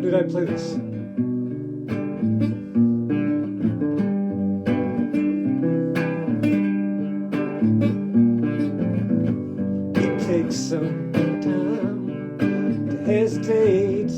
did I play this? It takes some time to hesitate.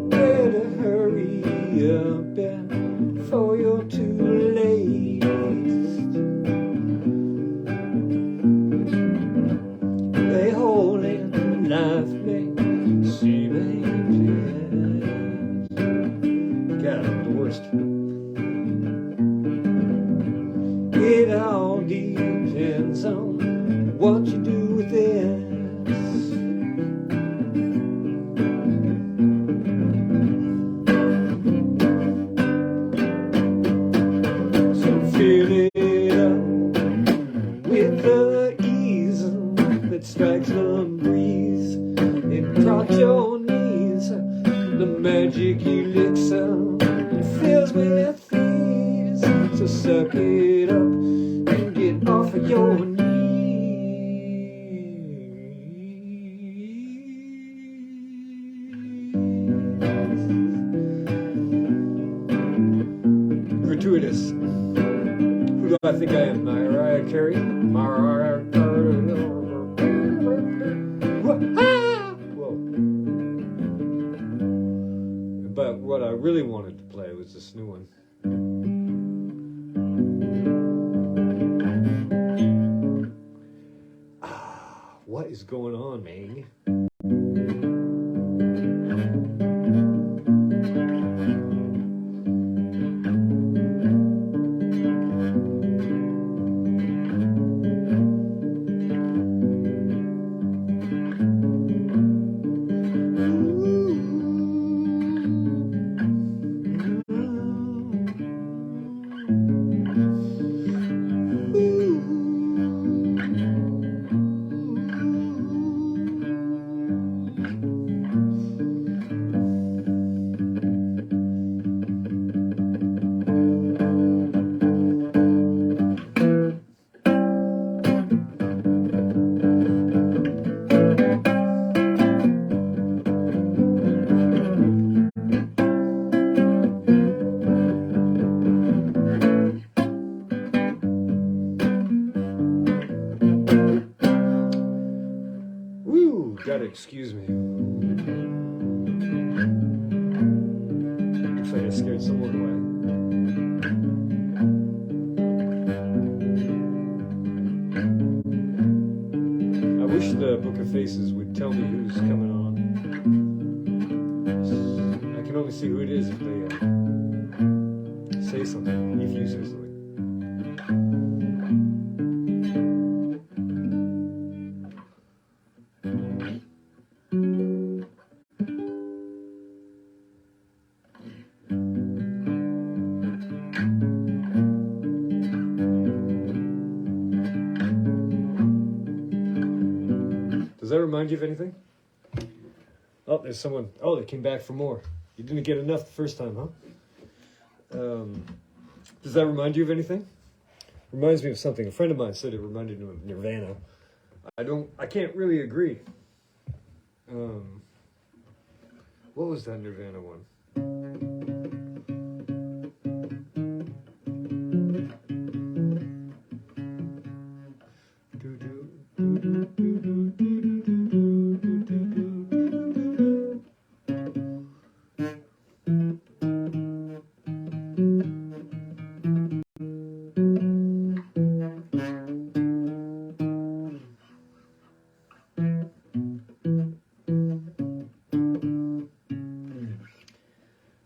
Better hurry up before you're too late. They hold in life may seem ages. God, I'm the worst. It all depends on what you do with this. So fill it up with the ease that strikes the breeze and cross your knees. The magic elixir fills with thieves. So suck it up and get off of your knees. Gratuitous. Who do I think I am? Mariah Carey? Mariah Carey. Whoa. But what I really wanted to play was this new one. What is going on, man? Gotta excuse me. Looks like I scared someone away. I wish the Book of Faces would tell me who's coming on. I can only see who it is if they say something, if you say something. Does that remind you of anything? Oh, there's someone. Oh, they came back for more. You didn't get enough the first time, huh? Does that remind you of anything? Reminds me of something. A friend of mine said it reminded him of Nirvana. I can't really agree. What was that Nirvana one?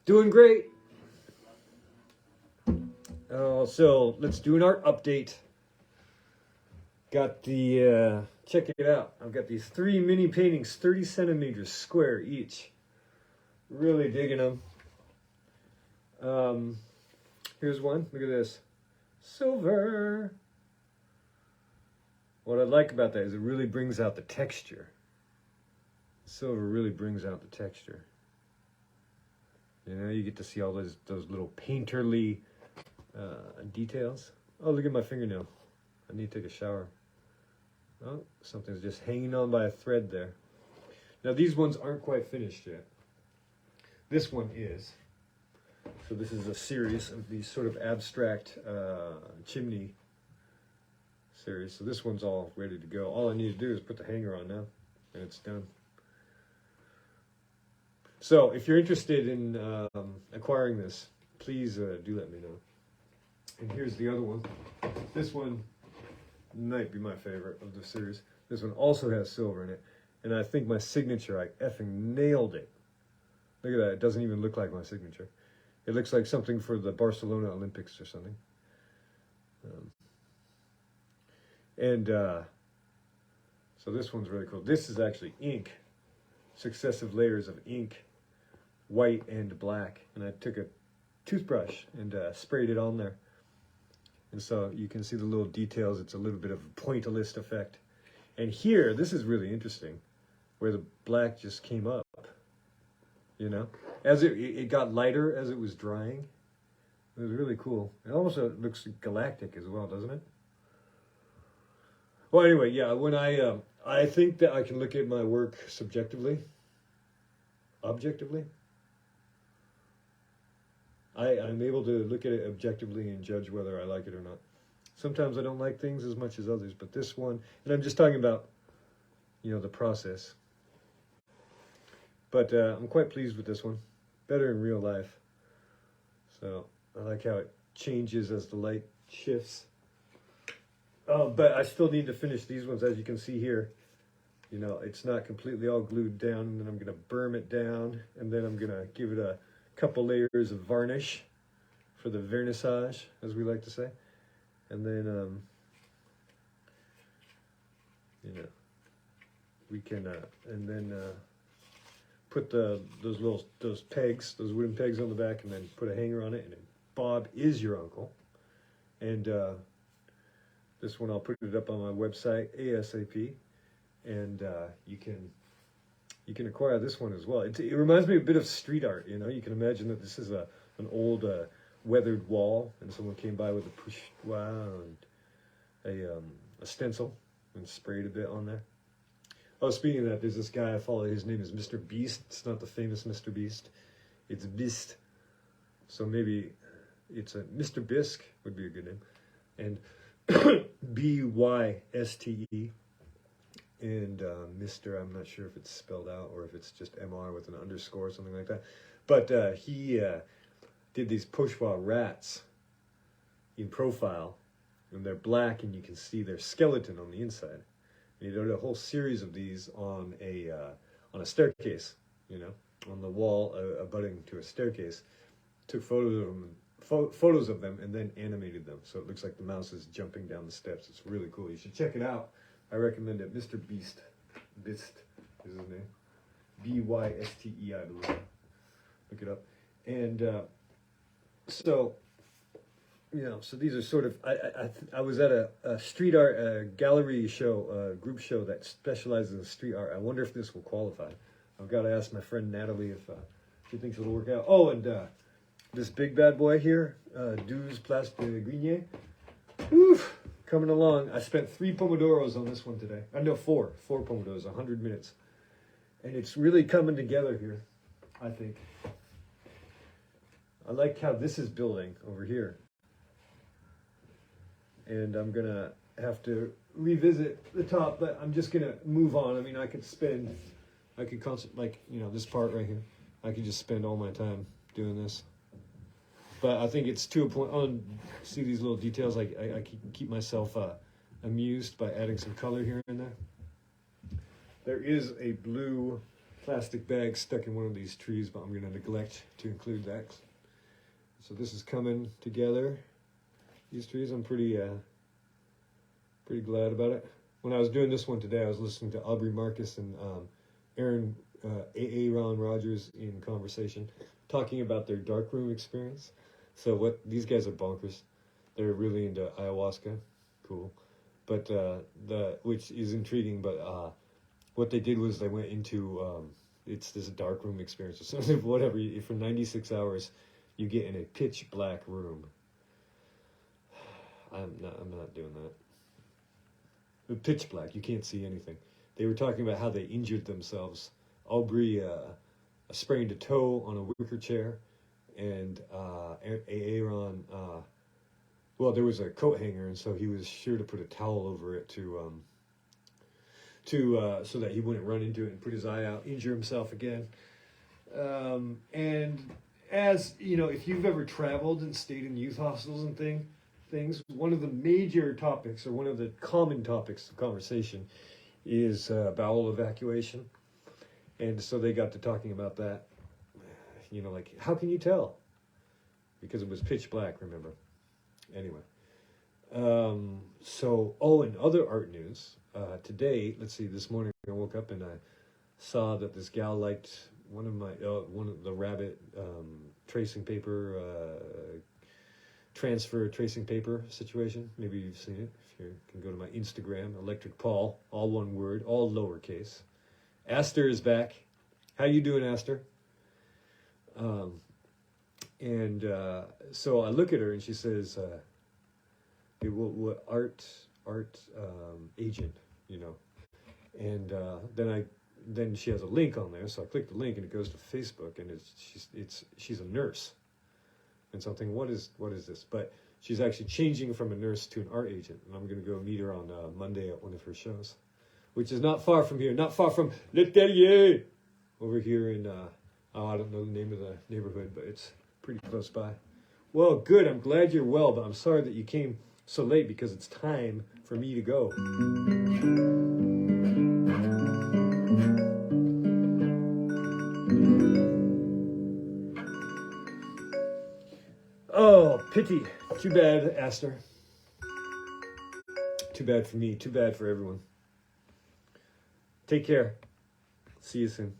Doing great. So let's do an art update. Got the, check it out. I've got these 3 mini paintings, 30 centimeters square each. Really digging them. Here's one. Look at this. Silver. What I like about that is it really brings out the texture. Silver really brings out the texture. You know, you get to see all those little painterly details. Oh, look at my fingernail. I need to take a shower. Oh, something's just hanging on by a thread there. Now these ones aren't quite finished yet. This one is. So this is a series of these sort of abstract chimney series. So this one's all ready to go. All I need to do is put the hanger on now, and it's done. So if you're interested in acquiring this, please do let me know. And here's the other one. This one might be my favorite of the series. This one also has silver in it, and I think my signature, I effing nailed it. Look at that, it doesn't even look like my signature. It looks like something for the Barcelona Olympics or something. So this one's really cool. This is actually ink, successive layers of ink, white and black. And I took a toothbrush and sprayed it on there. And so you can see the little details. It's a little bit of a pointillist effect. And here, this is really interesting, where the black just came up, you know? As it got lighter as it was drying. It was really cool. It also looks galactic as well, doesn't it? Well, anyway, yeah, when I think that I can look at my work subjectively, objectively. I'm able to look at it objectively and judge whether I like it or not. Sometimes I don't like things as much as others, but this one, and I'm just talking about, you know, the process. But I'm quite pleased with this one. Better in real life. So I like how it changes as the light shifts. But I still need to finish these ones, as you can see here. You know, it's not completely all glued down, and then I'm going to berm it down, and then I'm going to give it a couple layers of varnish for the vernissage, as we like to say. And then, you know, we can, and then put those pegs, those wooden pegs on the back, and then put a hanger on it, and then Bob is your uncle. And this one, I'll put it up on my website ASAP, and you can acquire this one as well. It reminds me a bit of street art. You know, you can imagine that this is an old weathered wall, and someone came by with a push and a stencil and sprayed a bit on there. Oh, speaking of that, there's this guy I follow. His name is Mr. Beast. It's not the famous Mr. Beast. It's Beast. So maybe it's a Mr. Bisk would be a good name. And B-Y-S-T-E. And Mr., I'm not sure if it's spelled out or if it's just M-R with an underscore or something like that. But he did these pochoir rats in profile. And they're black, and you can see their skeleton on the inside. And he did a whole series of these on a staircase, you know, on the wall abutting to a staircase. Took photos of them and then animated them, so it looks like the mouse is jumping down the steps. It's really cool. You should check it out. I recommend it. Mr. Beast. Beast is his name. B-Y-S-T-E, I believe. Look it up. And so, you know, so these are sort of, I was at a street art gallery show, group show that specializes in street art. I wonder if this will qualify. I've got to ask my friend Natalie if she thinks it'll work out. Oh, and this big bad boy here, 12 Place de Grenier. Woof, coming along. I spent 3 pomodoros on this one today. I know 4 pomodoros, 100 minutes. And it's really coming together here, I think. I like how this is building over here. And I'm going to have to revisit the top, but I'm just going to move on. I mean, I could concentrate, like, you know, this part right here. I could just spend all my time doing this. But I think it's to a point. Oh, see these little details? I can keep myself amused by adding some color here and there. There is a blue plastic bag stuck in one of these trees, but I'm going to neglect to include that. So this is coming together. These trees, I'm pretty glad about it. When I was doing this one today, I was listening to Aubrey Marcus and Aaron Ron Rodgers in conversation, talking about their darkroom experience. So these guys are bonkers. They're really into ayahuasca. Cool. But which is intriguing, but what they did was they went into it's this darkroom experience or something, whatever. For 96 hours you get in a pitch black room. I'm not doing that. pitch black. You can't see anything. They were talking about how they injured themselves. Aubrey sprained a toe on a wicker chair, and Aaron, well, there was a coat hanger, and so he was sure to put a towel over it to so that he wouldn't run into it and put his eye out, injure himself again. And as you know, if you've ever traveled and stayed in youth hostels and things, one of the major topics, or one of the common topics of conversation, is bowel evacuation. And so they got to talking about that. You know, like, how can you tell? Because it was pitch black, remember? Anyway. And other art news. Today, let's see, this morning I woke up and I saw that this gal liked one of the rabbit tracing paper, transfer tracing paper situation. Maybe you've seen it. If you can go to my Instagram, Electric Paul, all one word, all lowercase. Aster is back. How you doing, Aster? So I look at her and she says, hey, what art agent, you know? And then she has a link on there, so I click the link and it goes to Facebook, and she's a nurse. And so I'm thinking, what is this? But she's actually changing from a nurse to an art agent, and I'm going to go meet her on Monday at one of her shows, which is not far from here, not far from l'atelier, over here in, I don't know the name of the neighborhood, but it's pretty close by. Well, good, I'm glad you're well, but I'm sorry that you came so late because it's time for me to go. Oh, pity. Too bad, Aster. Too bad for me. Too bad for everyone. Take care. See you soon.